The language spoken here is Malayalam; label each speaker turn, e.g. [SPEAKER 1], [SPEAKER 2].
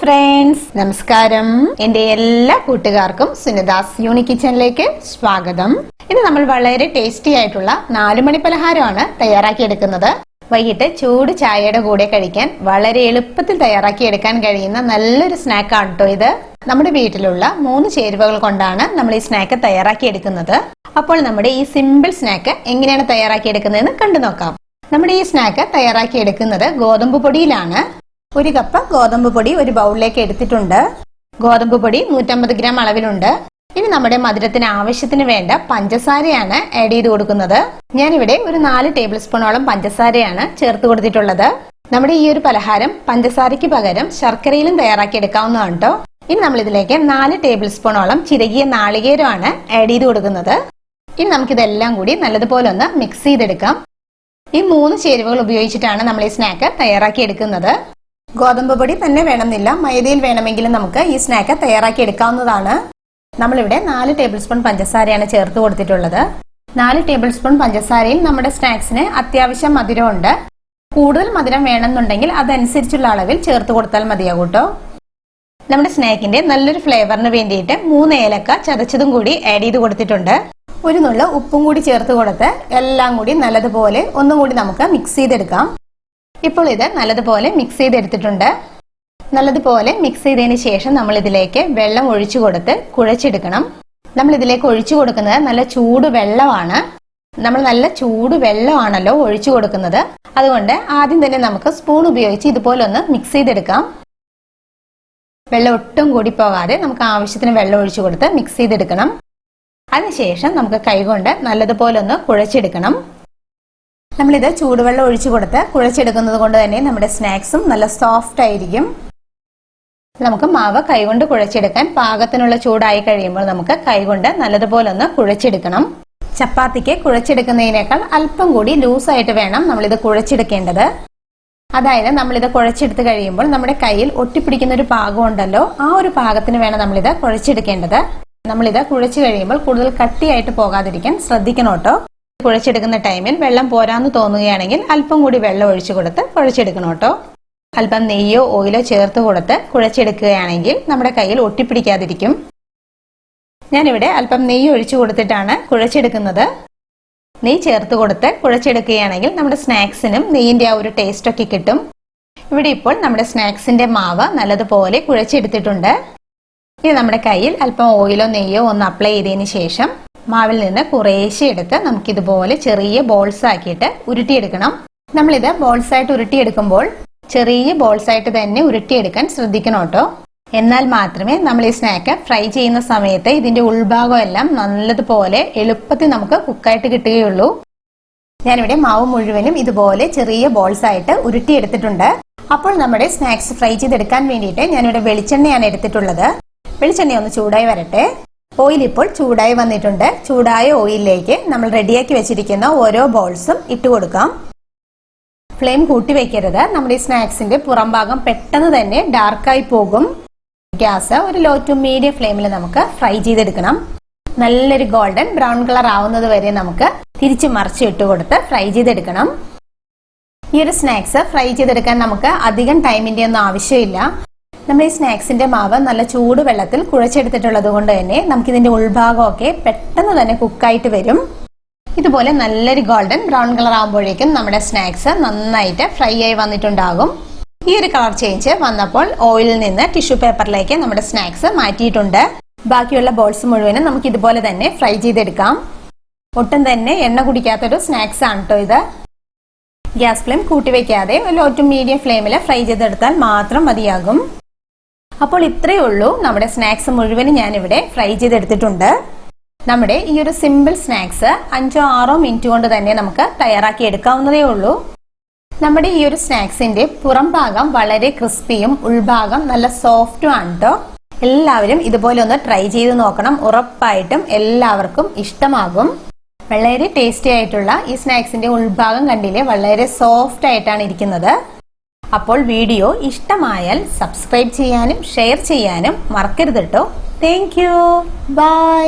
[SPEAKER 1] ഫ്രണ്ട്സ്, നമസ്കാരം. എൻ്റെ എല്ലാ കൂട്ടുകാർക്കും സുനിതാസ് യൂണിക് കിച്ചണിലേക്ക് സ്വാഗതം. ഇന്ന് നമ്മൾ വളരെ ടേസ്റ്റി ആയിട്ടുള്ള 4 മണി പലഹാരമാണ് തയ്യാറാക്കിയെടുക്കുന്നത്. വൈകിട്ട് ചൂട് ചായയുടെ കൂടെ കഴിക്കാൻ വളരെ എളുപ്പത്തിൽ തയ്യാറാക്കിയെടുക്കാൻ കഴിയുന്ന നല്ലൊരു സ്നാക്കാണ് കേട്ടോ ഇത്. നമ്മുടെ വീട്ടിലുള്ള 3 ചേരുവകൾ കൊണ്ടാണ് നമ്മൾ ഈ സ്നാക്ക് തയ്യാറാക്കിയെടുക്കുന്നത്. അപ്പോൾ നമ്മുടെ ഈ സിമ്പിൾ സ്നാക്ക് എങ്ങനെയാണ് തയ്യാറാക്കിയെടുക്കുന്നതെന്ന് കണ്ടു നോക്കാം. നമ്മുടെ ഈ സ്നാക്ക് തയ്യാറാക്കിയെടുക്കുന്നത് ഗോതമ്പ് പൊടിയിലാണ്. 1 കപ്പ് ഗോതമ്പ് പൊടി ഒരു ബൗളിലേക്ക് എടുത്തിട്ടുണ്ട്. ഗോതമ്പ് പൊടി 150 ഗ്രാം അളവിലുണ്ട്. ഇനി നമ്മുടെ മധുരത്തിന് ആവശ്യത്തിന് വേണ്ട പഞ്ചസാരയാണ് ആഡ് ചെയ്ത് കൊടുക്കുന്നത്. ഞാനിവിടെ ഒരു 4 ടേബിൾ സ്പൂണോളം പഞ്ചസാരയാണ് ചേർത്ത് കൊടുത്തിട്ടുള്ളത്. നമ്മുടെ ഈ ഒരു പലഹാരം പഞ്ചസാരയ്ക്ക് പകരം ശർക്കരയിലും തയ്യാറാക്കി എടുക്കാവുന്നതാണ് കേട്ടോ. ഇനി നമ്മൾ ഇതിലേക്ക് 4 ടേബിൾ സ്പൂണോളം ചിരകിയ നാളികേരമാണ് ആഡ് ചെയ്ത് കൊടുക്കുന്നത്. ഇനി നമുക്കിതെല്ലാം കൂടി നല്ലതുപോലെ ഒന്ന് മിക്സ് ചെയ്തെടുക്കാം. ഈ 3 ചേരുവകൾ ഉപയോഗിച്ചിട്ടാണ് നമ്മൾ ഈ സ്നാക്ക് തയ്യാറാക്കി എടുക്കുന്നത്. ഗോതമ്പ് പൊടി തന്നെ വേണമെന്നില്ല, മൈദയിൽ വേണമെങ്കിലും നമുക്ക് ഈ സ്നാക്ക് തയ്യാറാക്കി എടുക്കാവുന്നതാണ്. നമ്മളിവിടെ 4 ടേബിൾ സ്പൂൺ പഞ്ചസാരയാണ് ചേർത്ത് കൊടുത്തിട്ടുള്ളത്. 4 ടേബിൾ സ്പൂൺ പഞ്ചസാരയിൽ നമ്മുടെ സ്നാക്സിന് അത്യാവശ്യം മധുരമുണ്ട്. കൂടുതൽ മധുരം വേണമെന്നുണ്ടെങ്കിൽ അതനുസരിച്ചുള്ള അളവിൽ ചേർത്ത് കൊടുത്താൽ മതിയാകും കേട്ടോ. നമ്മുടെ സ്നാക്കിന്റെ നല്ലൊരു ഫ്ലേവറിന് വേണ്ടിയിട്ട് 3 ഏലക്ക ചതച്ചതും കൂടി ആഡ് ചെയ്ത് കൊടുത്തിട്ടുണ്ട്. ഒരു നുള്ള ഉപ്പും കൂടി ചേർത്ത് കൊടുത്ത് എല്ലാം കൂടി നല്ലതുപോലെ ഒന്നും കൂടി നമുക്ക് മിക്സ് ചെയ്തെടുക്കാം. ഇപ്പോൾ ഇത് നല്ലതുപോലെ മിക്സ് ചെയ്തെടുത്തിട്ടുണ്ട്. നല്ലതുപോലെ മിക്സ് ചെയ്തതിന് ശേഷം നമ്മൾ ഇതിലേക്ക് വെള്ളം ഒഴിച്ചു കൊടുത്ത് കുഴച്ചെടുക്കണം. നമ്മൾ ഇതിലേക്ക് ഒഴിച്ചു കൊടുക്കുന്നത് നല്ല ചൂട് വെള്ളമാണ്. നമ്മൾ നല്ല ചൂട് വെള്ളമാണല്ലോ ഒഴിച്ചു കൊടുക്കുന്നത്. അതുകൊണ്ട് ആദ്യം തന്നെ നമുക്ക് സ്പൂൺ ഉപയോഗിച്ച് ഇതുപോലെ ഒന്ന് മിക്സ് ചെയ്തെടുക്കാം. വെള്ളം ഒട്ടും കൂടി പോകാതെ നമുക്ക് ആവശ്യത്തിന് വെള്ളം ഒഴിച്ചു കൊടുത്ത് മിക്സ് ചെയ്തെടുക്കണം. അതിനുശേഷം നമുക്ക് കൈകൊണ്ട് നല്ലതുപോലെ ഒന്ന് കുഴച്ചെടുക്കണം. നമ്മളിത് ചൂടുവെള്ളം ഒഴിച്ചു കൊടുത്ത് കുഴച്ചെടുക്കുന്നത് കൊണ്ട് തന്നെ നമ്മുടെ സ്നാക്സും നല്ല സോഫ്റ്റ് ആയിരിക്കും. നമുക്ക് മാവ് കൈകൊണ്ട് കുഴച്ചെടുക്കാൻ പാകത്തിനുള്ള ചൂടായി കഴിയുമ്പോൾ നമുക്ക് കൈകൊണ്ട് നല്ലതുപോലെ ഒന്ന് കുഴച്ചെടുക്കണം. ചപ്പാത്തിക്ക് കുഴച്ചെടുക്കുന്നതിനേക്കാൾ അല്പം കൂടി ലൂസായിട്ട് വേണം നമ്മളിത് കുഴച്ചെടുക്കേണ്ടത്. അതായത് നമ്മളിത് കുഴച്ചെടുത്ത് കഴിയുമ്പോൾ നമ്മുടെ കയ്യിൽ ഒട്ടിപ്പിടിക്കുന്ന ഒരു പാകം ഉണ്ടല്ലോ, ആ ഒരു പാകത്തിന് വേണം നമ്മളിത് കുഴച്ചെടുക്കേണ്ടത്. നമ്മളിത് കുഴച്ചു കഴിയുമ്പോൾ കൂടുതൽ കട്ടിയായിട്ട് പോകാതിരിക്കാൻ ശ്രദ്ധിക്കണം കേട്ടോ. കുഴച്ചെടുക്കുന്ന ടൈമിൽ വെള്ളം പോരാന്ന് തോന്നുകയാണെങ്കിൽ അല്പം കൂടി വെള്ളം ഒഴിച്ചു കൊടുത്ത് കുഴച്ചെടുക്കണം കേട്ടോ. അല്പം നെയ്യോ ഓയിലോ ചേർത്ത് കൊടുത്ത് കുഴച്ചെടുക്കുകയാണെങ്കിൽ നമ്മുടെ കയ്യിൽ ഒട്ടിപ്പിടിക്കാതിരിക്കും. ഞാനിവിടെ അല്പം നെയ്യ് ഒഴിച്ചു കൊടുത്തിട്ടാണ് കുഴച്ചെടുക്കുന്നത്. നെയ്യ് ചേർത്ത് കൊടുത്ത് കുഴച്ചെടുക്കുകയാണെങ്കിൽ നമ്മുടെ സ്നാക്സിനും നെയ്യിന്റെ ആ ഒരു ടേസ്റ്റ് ഒക്കെ കിട്ടും. ഇവിടെ ഇപ്പോൾ നമ്മുടെ സ്നാക്സിന്റെ മാവ് നല്ലതുപോലെ കുഴച്ചെടുത്തിട്ടുണ്ട്. ഇനി നമ്മുടെ കയ്യിൽ അല്പം ഓയിലോ നെയ്യോ ഒന്ന് അപ്ലൈ ചെയ്തതിന് ശേഷം മാവിൽ നിന്ന് കുറേശ്ശെ എടുത്ത് നമുക്കിതുപോലെ ചെറിയ ബോൾസ് ആക്കിയിട്ട് ഉരുട്ടിയെടുക്കണം. നമ്മളിത് ബോൾസ് ആയിട്ട് ഉരുട്ടിയെടുക്കുമ്പോൾ ചെറിയ ബോൾസ് ആയിട്ട് തന്നെ ഉരുട്ടിയെടുക്കാൻ ശ്രദ്ധിക്കണം കേട്ടോ. എന്നാൽ മാത്രമേ നമ്മൾ ഈ സ്നാക്ക് ഫ്രൈ ചെയ്യുന്ന സമയത്ത് ഇതിന്റെ ഉൾഭാഗം എല്ലാം നല്ലതുപോലെ എളുപ്പത്തിൽ നമുക്ക് കുക്കായിട്ട് കിട്ടുകയുള്ളൂ. ഞാനിവിടെ മാവ് മുഴുവനും ഇതുപോലെ ചെറിയ ബോൾസ് ആയിട്ട് ഉരുട്ടിയെടുത്തിട്ടുണ്ട്. അപ്പോൾ നമ്മുടെ സ്നാക്സ് ഫ്രൈ ചെയ്തെടുക്കാൻ വേണ്ടിയിട്ട് ഞാനിവിടെ വെളിച്ചെണ്ണയാണ് എടുത്തിട്ടുള്ളത്. വെളിച്ചെണ്ണ ഒന്ന് ചൂടായി വരട്ടെ. ഓയിൽ ഇപ്പോൾ ചൂടായി വന്നിട്ടുണ്ട്. ചൂടായ ഓയിലിലേക്ക് നമ്മൾ റെഡിയാക്കി വെച്ചിരിക്കുന്ന ഓരോ ബോൾസും ഇട്ട് കൊടുക്കാം. ഫ്ലെയിം കൂട്ടി വെക്കരുത്. നമ്മുടെ ഈ സ്നാക്സിന്റെ പുറം ഭാഗം പെട്ടെന്ന് തന്നെ ഡാർക്കായി പോകും. ഗ്യാസ് ഒരു ലോ ടു മീഡിയം ഫ്ലെയിമിൽ നമുക്ക് ഫ്രൈ ചെയ്തെടുക്കണം. നല്ലൊരു ഗോൾഡൻ ബ്രൗൺ കളർ ആവുന്നത് വരെ നമുക്ക് തിരിച്ച് മറിച്ച് ഇട്ട് കൊടുത്ത് ഫ്രൈ ചെയ്തെടുക്കണം. ഈ ഒരു സ്നാക്സ് ഫ്രൈ ചെയ്തെടുക്കാൻ നമുക്ക് അധികം ടൈമിന്റെ ഒന്നും ആവശ്യമില്ല. നമ്മൾ ഈ സ്നാക്സിന്റെ മാവ് നല്ല ചൂട് വെള്ളത്തിൽ കുഴച്ചെടുത്തിട്ടുള്ളത് കൊണ്ട് തന്നെ നമുക്കിതിന്റെ ഉൾഭാഗമൊക്കെ പെട്ടെന്ന് തന്നെ കുക്കായിട്ട് വരും. ഇതുപോലെ നല്ലൊരു ഗോൾഡൻ ബ്രൗൺ കളർ ആകുമ്പോഴേക്കും നമ്മുടെ സ്നാക്സ് നന്നായിട്ട് ഫ്രൈ ആയി വന്നിട്ടുണ്ടാകും. ഈ ഒരു കളർ ചേഞ്ച് വന്നപ്പോൾ ഓയിലിൽ നിന്ന് ടിഷ്യൂ പേപ്പറിലേക്ക് നമ്മുടെ സ്നാക്സ് മാറ്റിയിട്ടുണ്ട്. ബാക്കിയുള്ള ബോൾസ് മുഴുവനും നമുക്ക് ഇതുപോലെ തന്നെ ഫ്രൈ ചെയ്തെടുക്കാം. ഒട്ടും തന്നെ എണ്ണ കുടിക്കാത്തൊരു സ്നാക്സ് ആണ് കേട്ടോ ഇത്. ഗ്യാസ് ഫ്ലെയിം കൂട്ടി വെക്കാതെ ഒരു ലോ ടു മീഡിയം ഫ്ലെയിമിൽ ഫ്രൈ ചെയ്തെടുത്താൽ മാത്രം മതിയാകും. അപ്പോൾ ഇത്രയേ ഉള്ളൂ. നമ്മുടെ സ്നാക്സ് മുഴുവനും ഞാനിവിടെ ഫ്രൈ ചെയ്തെടുത്തിട്ടുണ്ട്. നമ്മുടെ ഈ ഒരു സിമ്പിൾ സ്നാക്സ് 5-6 മിനിറ്റ് കൊണ്ട് തന്നെ നമുക്ക് തയ്യാറാക്കി എടുക്കാവുന്നതേ ഉള്ളൂ. നമ്മുടെ ഈ ഒരു സ്നാക്സിന്റെ പുറം ഭാഗം വളരെ ക്രിസ്പിയും ഉൾഭാഗം നല്ല സോഫ്റ്റും ആണ് കേട്ടോ. എല്ലാവരും ഇതുപോലെ ഒന്ന് ട്രൈ ചെയ്ത് നോക്കണം. ഉറപ്പായിട്ടും എല്ലാവർക്കും ഇഷ്ടമാകും. വളരെ ടേസ്റ്റി ആയിട്ടുള്ള ഈ സ്നാക്സിന്റെ ഉൾഭാഗം കണ്ടില്ലേ, വളരെ സോഫ്റ്റ് ആയിട്ടാണ് ഇരിക്കുന്നത്. അപ്പോൾ വീഡിയോ ഇഷ്ടമായാൽ സബ്സ്ക്രൈബ് ചെയ്യാനും ഷെയർ ചെയ്യാനും മറക്കരുത് കേട്ടോ. Thank you. ബൈ.